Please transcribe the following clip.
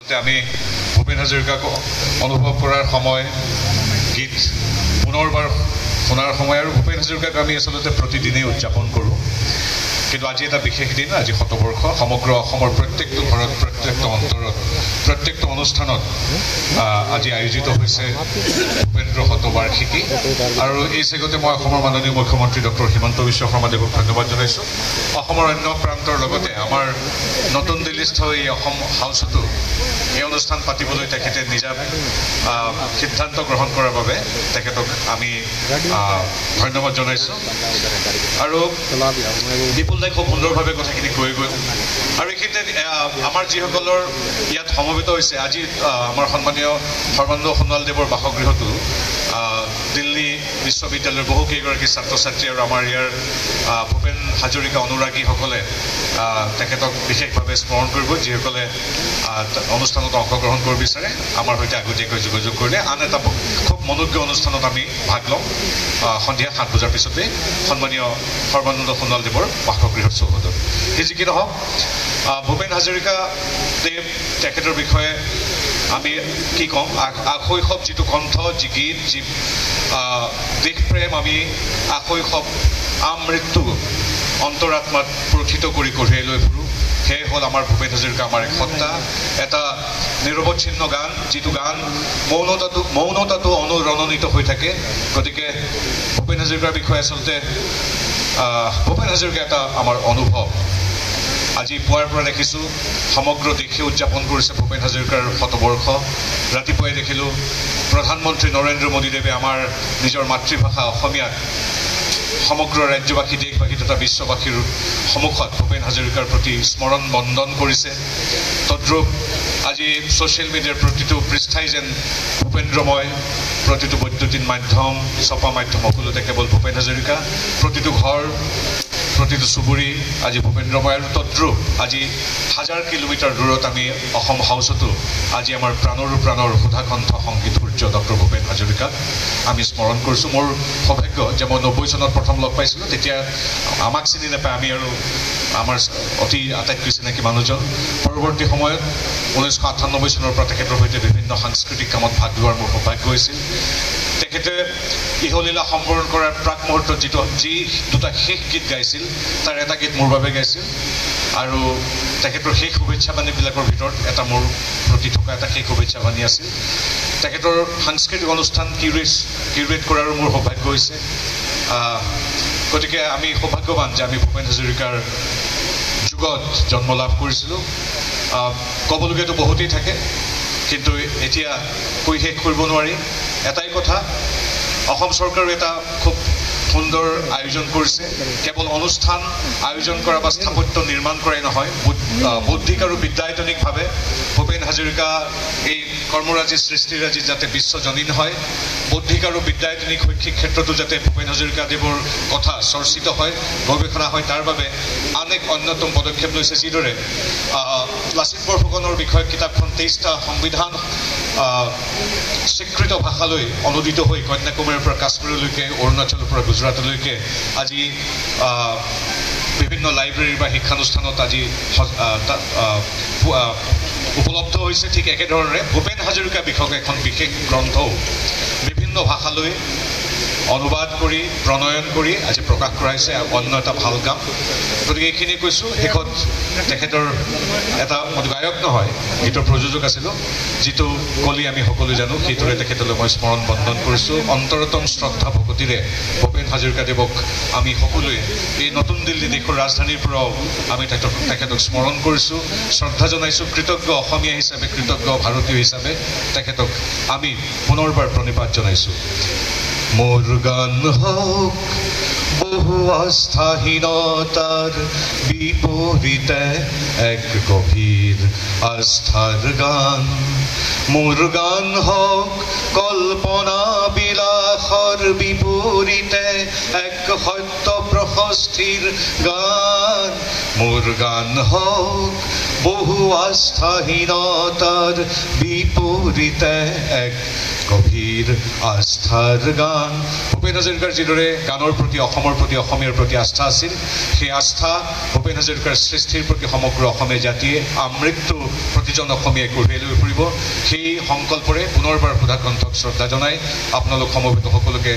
আমি ভূপেন হাজৰিকাক অনুভৱ কৰাৰ সময় গীত পুনৰবাৰ শুনাৰ সময় আৰু ভূপেন হাজৰিকাক আমি আসলতে প্ৰতিদিনেই উদযাপন কৰোঁ কিন্তু আজি এটা বিশেষ দিন আজি শতবৰ্ষ সমগ্ৰ অসমৰ প্ৰত্যেকটো ঘৰত প্ৰত্যেকটো অন্তৰত প্ৰত্যেকটো অনুষ্ঠানত আজি আয়োজিত হৈছে ভূপেন্দ্ৰ শতবাৰ্ষিকী আৰু এই চেগতে মই অসমৰ মাননীয় মুখ্যমন্ত্ৰী ডক্টৰ হিমন্ত বিশ্ব শৰ্মা দেৱক ধন্যবাদ জনাইছোঁ অসমৰ অন্য প্ৰান্তৰ লগতে আমাৰ নতুন দিল্লীস্থ এই অসম হাউচতো এই অনুষ্ঠান পাতিবলৈ তেখেতে নিজা সিদ্ধান্ত গ্ৰহণ কৰাৰ বাবে তেখেতক আমি ধন্যবাদ জনাইছোঁ আৰু বিপুল দাই খুব সুন্দৰভাৱে কথাখিনি কৈ গ'ল আৰু এইখিনিতে আমাৰ যিসকলৰ ইয়াত সমবেত হৈছে আজি আমাৰ সন্মানীয় সৰ্বানন্দ সোণোৱালদেৱৰ বাসগৃহতো দিল্লী বিশ্ববিদ্যালয়ৰ বহুকেইগৰাকী ছাত্ৰ ছাত্ৰী আৰু আমাৰ ইয়াৰ ভূপেন হাজৰিকা অনুৰাগীসকলে তেখেতক বিশেষভাৱে স্মৰণ কৰিব যিসকলে অনুষ্ঠানত অংশগ্ৰহণ কৰিব বিচাৰে আমাৰ সৈতে আগতীয়াকৈ যোগাযোগ কৰিলে আন এটা খুব মনোজ্ঞ অনুষ্ঠানত আমি ভাগ ল'ম সন্ধিয়া 7 বজাৰ পিছতেই সন্মানীয় সৰ্বানন্দ সোণোৱালদেৱৰ বাসগৃহৰ চৌহদত যি কি নহওক ভূপেন হাজৰিকা দেৱ তেখেতৰ বিষয়ে আমি কি ক'ম আশৈশৱ যিটো কণ্ঠ যি গীত যি দেশপ্ৰেম আমি আশৈশৱ আমৃত্যু অন্তৰাত্মাত প্ৰথিত কৰি কঢ়িয়াই লৈ ফুৰোঁ সেয়ে হ'ল আমাৰ ভূপেন হাজৰিকা আমাৰ এক সত্তা এটা নিৰৱচ্ছিন্ন গান যিটো গান মৌনতাটো অনুৰণনিত হৈ থাকে গতিকে ভূপেন হাজৰিকাৰ বিষয়ে আচলতে ভূপেন হাজৰিকা এটা আমাৰ অনুভৱ আজি পুৱাৰ পৰা দেখিছোঁ সমগ্ৰ দেশে উদযাপন কৰিছে ভূপেন হাজৰিকাৰ শতবৰ্ষ ৰাতিপুৱাই দেখিলোঁ প্ৰধানমন্ত্ৰী নৰেন্দ্ৰ মোদীদেৱে আমাৰ নিজৰ মাতৃভাষা অসমীয়াত সমগ্ৰ ৰাজ্যবাসী দেশবাসী তথা বিশ্ববাসীৰ সন্মুখত ভূপেন হাজৰিকাৰ প্ৰতি স্মৰণ বন্দন কৰিছে তদ্ৰূপ আজি ছ'চিয়েল মিডিয়াৰ প্ৰতিটো পৃষ্ঠাই যেন ভূপেন্দ্ৰময় প্ৰতিটো বৈদ্যুতিন মাধ্যম ছপা মাধ্যম সকলোতে কেৱল ভূপেন হাজৰিকা প্ৰতিটো ঘৰ প্ৰতিটো চুবুৰী আজি ভূপেন্দ্ৰময় আৰু তদ্ৰূপ আজি 1000 কিলোমিটাৰ দূৰত আমি অসম হাউচতো আজি আমাৰ প্ৰাণৰ সুধাকণ্ঠ সংগীত সূৰ্য ডক্টৰ ভূপেন হাজৰিকাক আমি স্মৰণ কৰিছোঁ মোৰ সৌভাগ্য যে মই 90 চনত প্ৰথম লগ পাইছিলোঁ তেতিয়া আমাক চিনি নাপায় আমি আৰু আমাৰ অতি আটাইতকৈ চিনাকি মানুহজন পৰৱৰ্তী সময়ত 1998 চনৰ পৰা তেখেতৰ সৈতে বিভিন্ন সাংস্কৃতিক কামত ভাগ লোৱাৰ মোৰ সৌভাগ্য হৈছিল তেখেতে ইহলীলা সম্বৰণ কৰাৰ প্ৰাক মুহূৰ্তত যি দুটা শেষ গীত গাইছিল তাৰ এটা গীত মোৰ বাবে গাইছিল আৰু তেখেতৰ সেই শুভেচ্ছা বাণীবিলাকৰ ভিতৰত এটা মোৰ প্ৰতি থকা এটা সেই শুভেচ্ছা বাণী আছিল তেখেতৰ সাংস্কৃতিক অনুষ্ঠান কিউৰেট কৰাৰো মোৰ সৌভাগ্য হৈছে গতিকে আমি সৌভাগ্যৱান যে আমি ভূপেন হাজৰিকাৰ যুগত জন্ম লাভ কৰিছিলোঁ ক'বলগীয়াতো বহুতেই থাকে কিন্তু এতিয়া কৈ শেষ কৰিব নোৱাৰি এটাই কথা অসম চৰকাৰে এটা খুব সুন্দৰ আয়োজন কৰিছে কেৱল অনুষ্ঠান আয়োজন কৰা বা স্থাপত্য নিৰ্মাণ কৰাই নহয় বৌদ্ধিক আৰু বিদ্যায়তনিকভাৱে ভূপেন হাজৰিকা এই কৰ্মৰাজি সৃষ্টিৰাজি যাতে বিশ্বজনীন হয় বৌদ্ধিক আৰু বিদ্যায়তনিক শৈক্ষিক ক্ষেত্ৰতো যাতে ভূপেন হাজৰিকা দেৱৰ কথা চৰ্চিত হয় গৱেষণা হয় তাৰ বাবে আন এক অন্যতম পদক্ষেপ লৈছে যিদৰে লাচিত বৰফুকনৰ বিষয়ে কিতাপখন 23টা সংবিধান স্বীকৃত ভাষালৈ অনুদিত হৈ কন্যাকুমাৰীৰ পৰা কাশ্মীৰলৈকে অৰুণাচলৰ পৰা গুজৰাটলৈকে আজি বিভিন্ন লাইব্ৰেৰী বা শিক্ষানুষ্ঠানত আজি উপলব্ধ হৈছে ঠিক একেধৰণে ভূপেন হাজৰিকা বিষয়ক এখন বিশেষ গ্ৰন্থও বিভিন্ন ভাষালৈ অনুবাদ কৰি প্ৰণয়ন কৰি আজি প্ৰকাশ কৰাইছে অন্য এটা ভাল কাম গতিকে এইখিনি কৈছোঁ শেষত তেখেতৰ এটা গায়ক নহয় গীতৰ প্ৰযোজক আছিলোঁ যিটো কলি আমি সকলোৱে জানো সেইটোৰে তেখেতলৈ মই স্মৰণ বন্দন কৰিছোঁ অন্তৰতম শ্ৰদ্ধা ভকতিৰে ভূপেন হাজৰিকা দেৱক আমি সকলোৱে এই নতুন দিল্লী দেশৰ ৰাজধানীৰ পৰাও আমি তেখেতক স্মৰণ কৰিছোঁ শ্ৰদ্ধা জনাইছোঁ কৃতজ্ঞ অসমীয়া হিচাপে কৃতজ্ঞ ভাৰতীয় হিচাপে তেখেতক আমি পুনৰবাৰ প্ৰণিপাত জনাইছোঁ মোৰ গান হওক বহু আস্থাহীনতাৰ বিপৰীতে এক গভীৰ আস্থাৰ গান মোৰ গান হওক কল্পনা বিলাসৰ বিপৰীতে এক সত্য প্ৰশস্তিৰ গান মোৰ গান হওক বহু আস্থাহীনতাৰ বিপৰীতে এক গভীৰ আস্থাৰ গান। ভূপেন হাজৰিকাৰ যিদৰে গানৰ প্ৰতি অসমৰ প্ৰতি অসমীয়াৰ প্ৰতি আস্থা আছিল, সেই আস্থা ভূপেন হাজৰিকাৰ সৃষ্টিৰ প্ৰতি সমগ্ৰ অসমীয়া জাতিয়ে আমৃত্যু প্ৰতিজন অসমীয়াই কঢ়িয়াই লৈ ফুৰিব। সেই সংকল্পৰে পুনৰবাৰ সুধাকণ্ঠক শ্ৰদ্ধা জনাই আপোনালোক সমবেত সকলোকে